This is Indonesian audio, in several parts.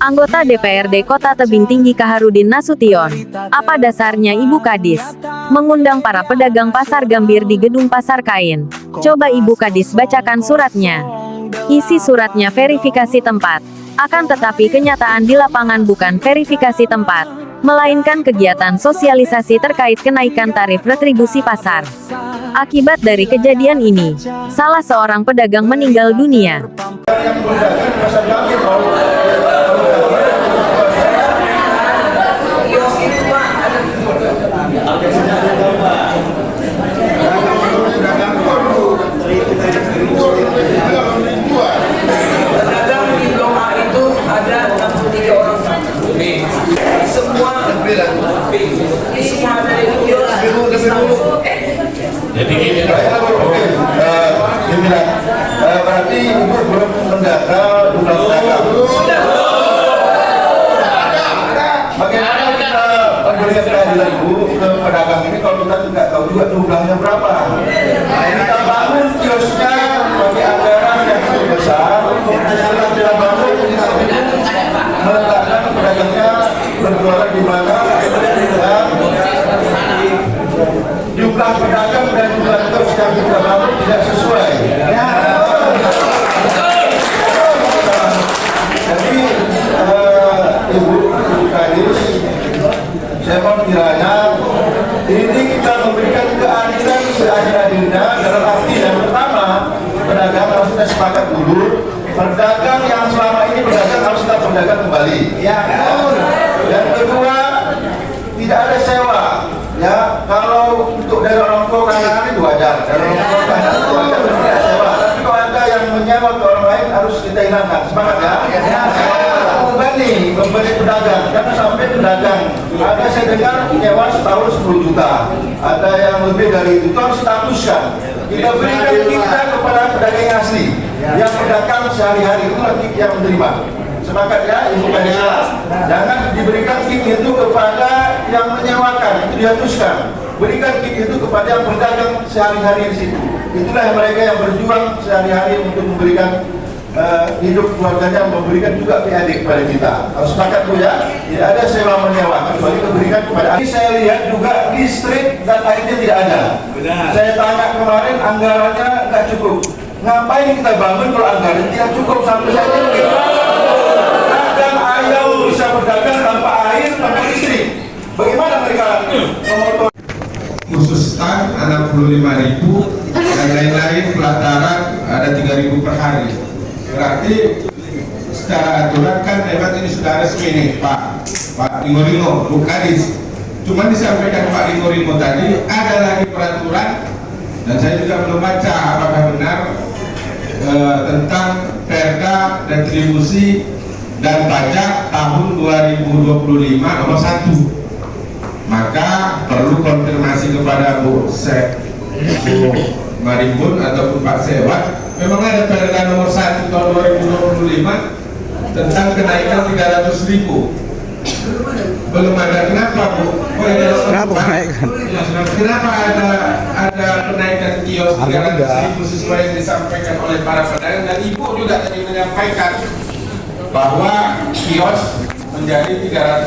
Anggota DPRD Kota Tebing Tinggi Kaharudin Nasution. Apa dasarnya Ibu Kadis mengundang para pedagang pasar Gambir di gedung pasar kain? Coba Ibu Kadis bacakan suratnya. Isi suratnya verifikasi tempat. Akan tetapi kenyataan di lapangan bukan verifikasi tempat, melainkan kegiatan sosialisasi terkait kenaikan tarif retribusi pasar. Akibat dari kejadian ini, salah seorang pedagang meninggal dunia. Jadi gini berarti Ibu belum mendata jumlah pedagang. Bagaimana kita memberikan keadilan Ibu ke pedagang ini kalau kita tidak tahu juga jumlahnya berapa? Kita bangun kiosnya bagi anggaran yang cukup besar, setelah kita bangun meletakkan pedagangnya berjualan di mana, jumlah pedagang dan jumlah kios yang kita bangun tidak sesuai. Jadi Ibu Kadis, saya mau kiranya ini kita memberikan keadilan seadil-adilnya dalam arti yang pertama, pedagang harus kita sepakat dulu, pedagang yang selama ini pedagang harus kita berdagang kembali. Yang kedua, tidak ada sewa. Ya, kalau untuk dari orang tua kanan itu wajar, dari orang tua kanan itu wajar, tidak sewa. Tapi kalau ada yang menyewa ke orang lain harus kita hilangkan. Semangat ya? Memberi pedagang, karena sampai pedagang ada saya dengar nyewa setahun 10 juta, ada yang lebih dari itu harus statuskan. Kita berikan kita kepada pedagang yang asli, yang pedagang sehari-hari itu nanti yang menerima. Sepakat ya, Ibu Kadis. Jangan diberikan kit itu kepada yang menyewakan, itu dihapuskan. Berikan kit itu kepada yang berdagang sehari-hari di situ. Itulah mereka yang berjuang sehari-hari untuk memberikan hidup keluarganya, memberikan juga PAD kepada kita. Harus sepakat Bu ya, tidak ada sewa menyewa, kecuali diberikan kepada. Ini saya lihat juga listrik dan airnya tidak ada. Saya tanya kemarin anggarannya nggak cukup. Ngapain kita bangun kalau anggaran tidak cukup sampai saat ini? Kadang ayam bisa berdagang tanpa air, tanpa listrik. Bagaimana mereka memotong? Khusus stand 65.000 dan lain-lain pelataran ada 3.000 per hari. Berarti secara aturan kan memang ini sudah resmi nih Pak Ringo, Bu Kadis. Cuma disampaikan Pak Ringo tadi ada lagi peraturan dan saya juga belum baca apakah benar tentang perda retribusi dan pajak tahun 2025 nomor 1. Maka perlu konfirmasi kepada Bu Marimbun ataupun Pak Sewat. Memang ada perda nomor 1 tahun 2025 tentang kenaikan 300.000. Belum ada. Kenapa Bu? Kenapa kenaikan? Kenapa ada kenaikan kios 300.000 sesuai yang disampaikan oleh para pedagang, dan Ibu juga tadi menyampaikan bahwa kios menjadi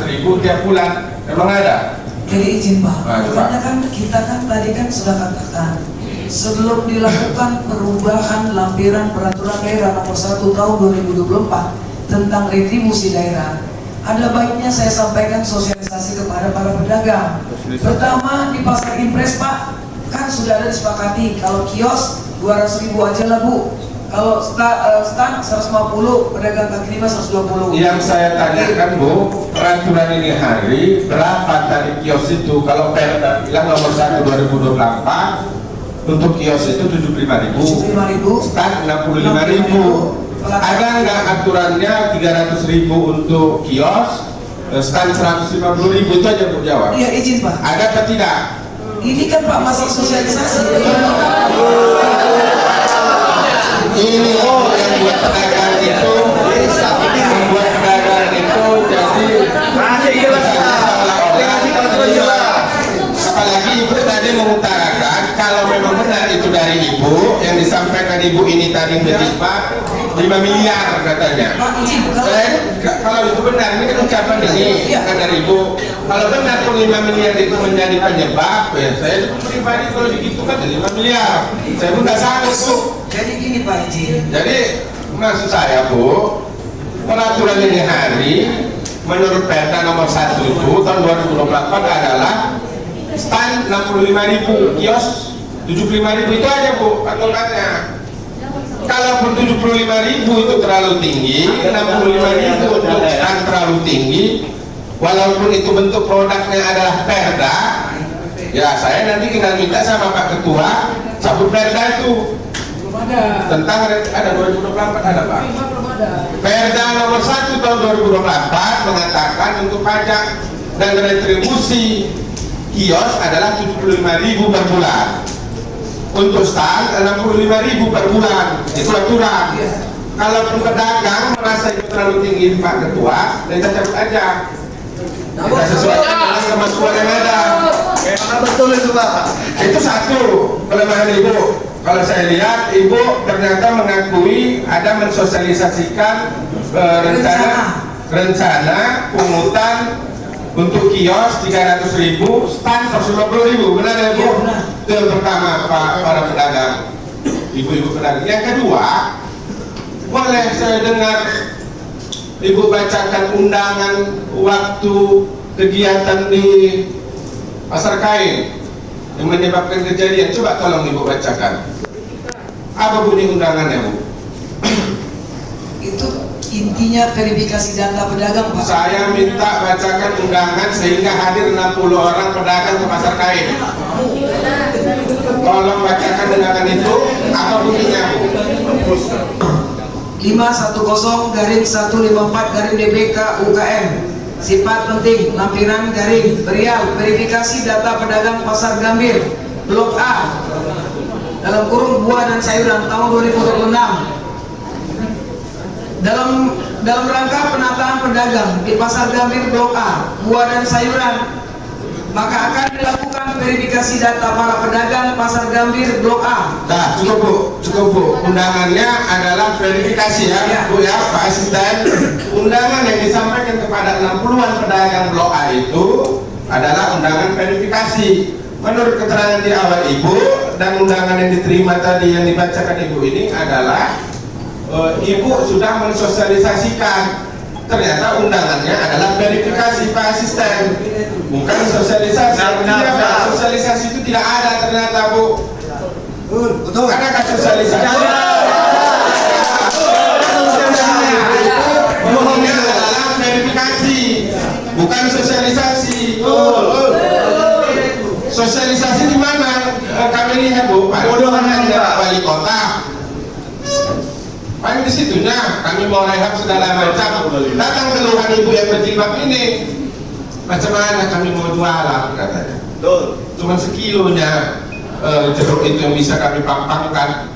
300.000 tiap bulan. Memang ada? Jadi izin Pak, makanya kan kita kan tadi kan sudah katakan sebelum dilakukan perubahan lampiran peraturan daerah nomor 1 tahun 2024 tentang retribusi daerah, ada baiknya saya sampaikan sosialisasi kepada para pedagang. Pertama di pasar impres Pak, kan sudah ada disepakati kalau kios 200.000 aja lah Bu, kalau stand 150, pedagang kaki lima 120. Yang saya tanyakan Bu, peraturan ini hari berapa tarif kios itu? Kalau Perda bilang nomor 1 2024 untuk kios itu 75.000, stand 65.000. Ada nggak aturannya 300.000 untuk kios, stand 150.000? Itu aja Bu jawab. Iya izin Pak. Ada atau tidak? Ini kan Pak masih sosialisasi. Ini yang buat pedagang itu, membuat pedagang itu jadi apalagi Ibu tadi mengutarakan kalau memang benar itu dari Ibu yang disampaikan Ibu ini tadi menjadi 5 miliar katanya. Pak izin, Kalau itu benar, ini kan ucapan ini kan dari Ibu. Kalau benar pun 5 miliar itu menjadi penyebab, ya saya pribadi kalau begitu kan 5 miliar. Saya pun nggak sanggup Bu. Jadi gini Pak Haji. Jadi maksud saya Bu, peraturan ini hari menurut Perda nomor 1 itu tahun 2024 adalah stand 65.000, kios 75.000 itu aja Bu aturannya. Kalaupun 75.000 itu terlalu tinggi, 65.000 untuk stand terlalu tinggi, walaupun itu bentuk produknya adalah Perda, ya saya nanti tinggal minta sama Pak Ketua cabut Perda itu. Tentang ada 2024 ada Pak. Perda nomor 1 tahun 2024 mengatakan untuk pajak dan retribusi kios adalah 75.000 per bulan. Untuk stand 65.000 per bulan. Itu aturan. Kalaupun pedagang merasa itu terlalu tinggi Pak Ketua, kita cabut aja. Kita sesuaikan dengan kemampuan yang ada. Betul itu Pak. Itu satu kelemahan Ibu. Kalau saya lihat Ibu ternyata mengakui ada mensosialisasikan rencana pungutan untuk kios 300.000, stand 150.000, benar ya Bu? Iya, benar. Itu yang pertama Pak, para pedagang, ibu-ibu pedagang. Yang kedua, boleh saya dengar Ibu bacakan undangan waktu kegiatan di Pasar Kain yang menyebabkan kejadian. Coba tolong Ibu bacakan. Apa bunyi undangannya Bu? Itu intinya verifikasi data pedagang Pak. Saya minta bacakan undangan sehingga hadir 60 orang pedagang ke Pasar Kain. Tolong bacakan undangan itu. Apa bunyinya Bu? 510-154-DBK UKM. Sifat penting, lampiran garing Berial, verifikasi data pedagang Pasar Gambir Blok A dalam kurung buah dan sayuran tahun 2026. Dalam rangka penataan pedagang di Pasar Gambir Blok A, buah dan sayuran, maka akan dilakukan verifikasi data para pedagang Pasar Gambir Blok A. Nah, cukup Bu. Undangannya adalah verifikasi ya, Bu ya, Pak Asisten. Undangan yang disampaikan kepada 60-an pedagang Blok A itu adalah undangan verifikasi. Menurut keterangan di awal Ibu dan undangan yang diterima tadi yang dibacakan Ibu ini adalah Ibu sudah mensosialisasikan. Ternyata undangannya adalah verifikasi Pak Asisten, bukan sosialisasi. Tidak, sosialisasi itu tidak ada ternyata Bu. Betul. Adakah sosialisasi? Bohongnya adalah verifikasi, bukan sosialisasi. Sosialisasi di mana? Kami lihat Bu, Pak Wali Kota. Paling di situnya kami mau rehab segala macam. Datang keluhan ibu yang berjilbab ini. Macam mana kami mau jualan katanya. Cuma sekilonya jeruk itu yang bisa kami pampangkan.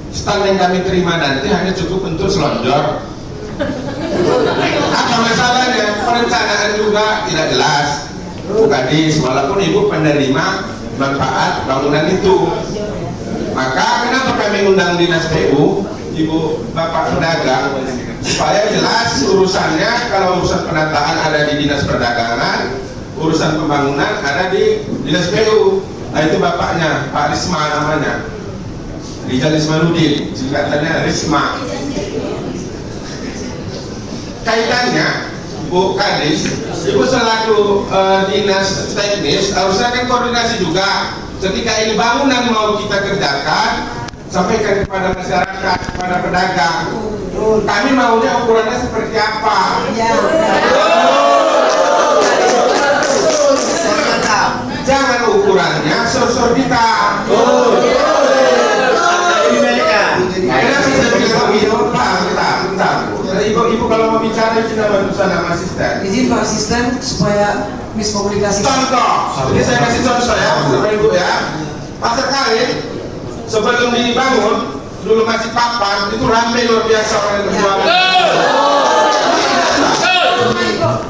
Stand yang kami terima nanti hanya cukup untuk selonjor. Apa masalahnya? Perencanaan juga tidak jelas. Kadis, walaupun ibu penerima manfaat bangunan itu. Maka kenapa kami undang dinas PU? Ibu Bapak pedagang supaya jelas urusannya. Kalau urusan penataan ada di dinas perdagangan, urusan pembangunan ada di dinas PU. Nah itu bapaknya Pak Risma namanya, Rijal Ismanuddin, singkatannya Risma. Kaitannya Bu Kadis, Ibu selaku dinas teknis harusnya kan koordinasi juga. Ketika ini bangunan mau kita kerjakan, sampaikan kepada masyarakat, kepada pedagang. Kami maunya ukurannya seperti apa? Jangan ukurannya sor-sor kita. Ibu kalau mau bicara itu nama sama asisten. Izin Pak Asisten supaya miskomunikasi. Contoh, ini saya kasih contoh ya, Bapak Ibu ya. Pasar Kain sebelum dibangun dulu masih papan, itu ramai luar biasa orang yang berjualan.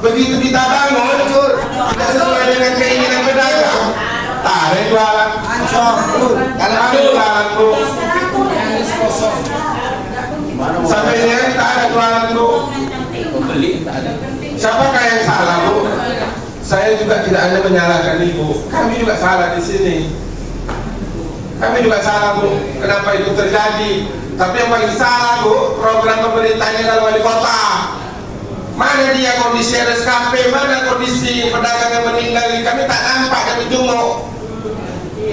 Begitu kita bangun, tidak sesuai dengan keinginan pedagang, tarik jualan. Kalau ada jualan Bu, sampai ini kita ada jualan Bu. Siapakah yang salah, Bu? Saya juga tidak ada menyalahkan Ibu. Kami juga salah di sini. Kami juga salah, Bu. Kenapa itu terjadi? Tapi yang paling salah, Bu, program pemerintahnya adalah wali kota. Mana dia kondisi RSKP, mana kondisi pedagang yang meninggal ini? Kami tak nampak kami jenguk.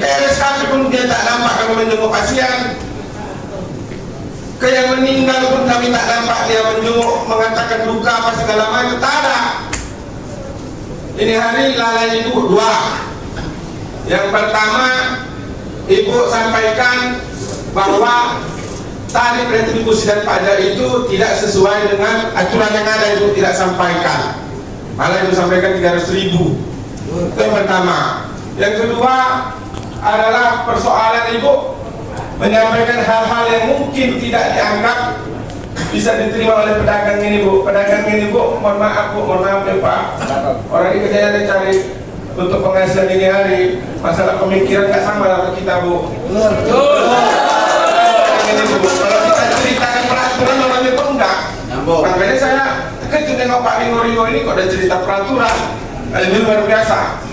RSKP pun dia tak nampak kami menjenguk pasien. Ke yang meninggal pun kami tak nampak dia menjenguk, mengatakan duka apa segala macam, tak ada. Ini hari lalai Ibu dua. Yang pertama, Ibu sampaikan bahwa tarif retribusi dan pajak itu tidak sesuai dengan aturan yang ada. Ibu tidak sampaikan, malah Ibu sampaikan 300.000. Itu yang pertama. Yang kedua adalah persoalan Ibu menyampaikan hal-hal yang mungkin tidak dianggap bisa diterima oleh pedagang ini, Bu. Pedagang ini, Bu, mohon maaf, Bu, mohon maaf ya Pak, orang ini kerjanya cari untuk penghasilan ini hari. Masalah pemikiran nggak sama lah kita, Bu. Kalau kita ceritakan peraturan orangnya pun enggak. Makanya saya terkejut dengan Pak Ringo ini kok ada cerita peraturan. Ini luar biasa.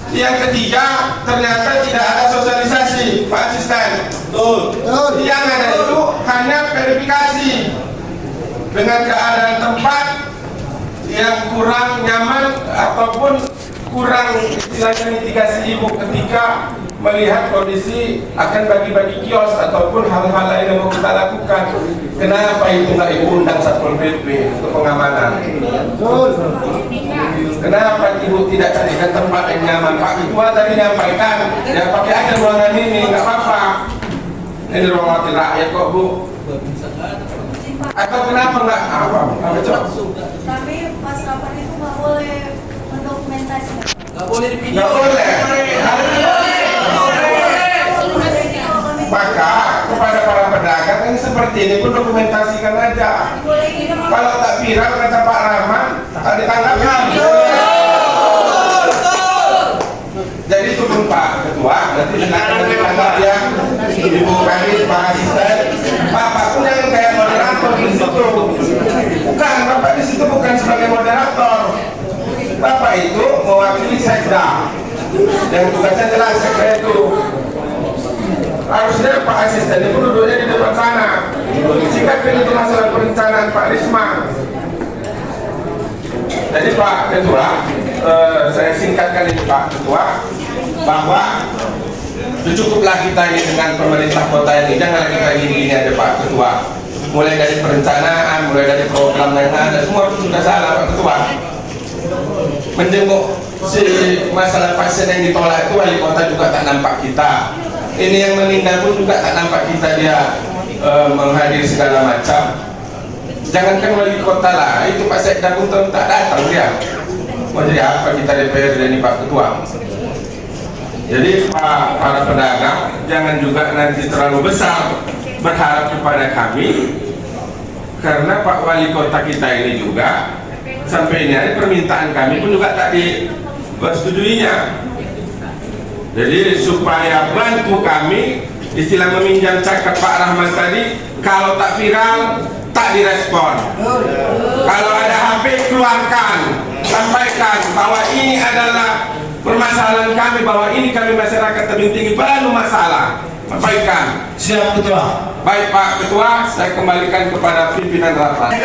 Yang ketiga, ternyata tidak ada sosialisasi, Pak Asisten. Yang ada itu hanya verifikasi dengan keadaan tempat yang kurang nyaman ataupun kurang istilahnya mitigasi Ibu ketika melihat kondisi akan bagi-bagi kios ataupun hal-hal lain yang mau kita lakukan. Kenapa itu nggak Ibu undang Satpol PP untuk pengamanan? Kenapa Ibu tidak carikan tempat yang nyaman? Pak Ketua tadi menyampaikan ya pakai aja ruangan ini, nggak apa-apa. Ini ruang wakil rakyat kok, Bu. Atau kenapa nggak apa? Tapi maskapai itu nggak boleh mendokumentasikan. Nggak boleh di Nggak boleh. Maka kepada para pedagang yang seperti ini pun dokumentasikan aja. Kalau tak viral kata Pak Rahman, tak ditangkapkan. Jadi turun Pak Ketua, nanti akan ditangkap ya Ibu Kadis, Pak Asisten. Bapak pun yang kayak moderator di situ. Bukan, Bapak di situ bukan sebagai moderator. Bapak itu mewakili sekda. Dan tugasnya jelas sekda itu. Harusnya Pak Asisten itu duduknya di depan sana. Sikapkan itu masalah perencanaan Pak Risma. Jadi Pak Ketua, saya singkatkan ini Pak Ketua, bahwa cukuplah kita ini dengan pemerintah kota ini. Jangan kita gini-gini aja Pak Ketua. Mulai dari perencanaan, mulai dari program yang ada, semua sudah salah Pak Ketua. Menjenguk si masalah pasien yang ditolak itu wali kota juga tak nampak kita. Ini yang meninggal pun juga tak nampak kita dia menghadiri segala macam. Jangankan wali kota lah, itu Pak Sekda pun tak datang dia. Mau jadi apa kita DPR ini Pak Ketua? Jadi para pedagang jangan juga nanti terlalu besar berharap kepada kami, karena Pak Wali Kota kita ini juga sampai ini hari permintaan kami pun juga tak disetujuinya. Jadi supaya bantu kami, istilah meminjam cakap Pak Rahman tadi, kalau tak viral, tak direspon. Kalau ada HP, keluarkan, sampaikan bahwa ini adalah permasalahan kami, bahwa ini kami masyarakat tebing tinggi penuh masalah. Sampaikan. Siap Ketua. Baik Pak Ketua, saya kembalikan kepada pimpinan rapat.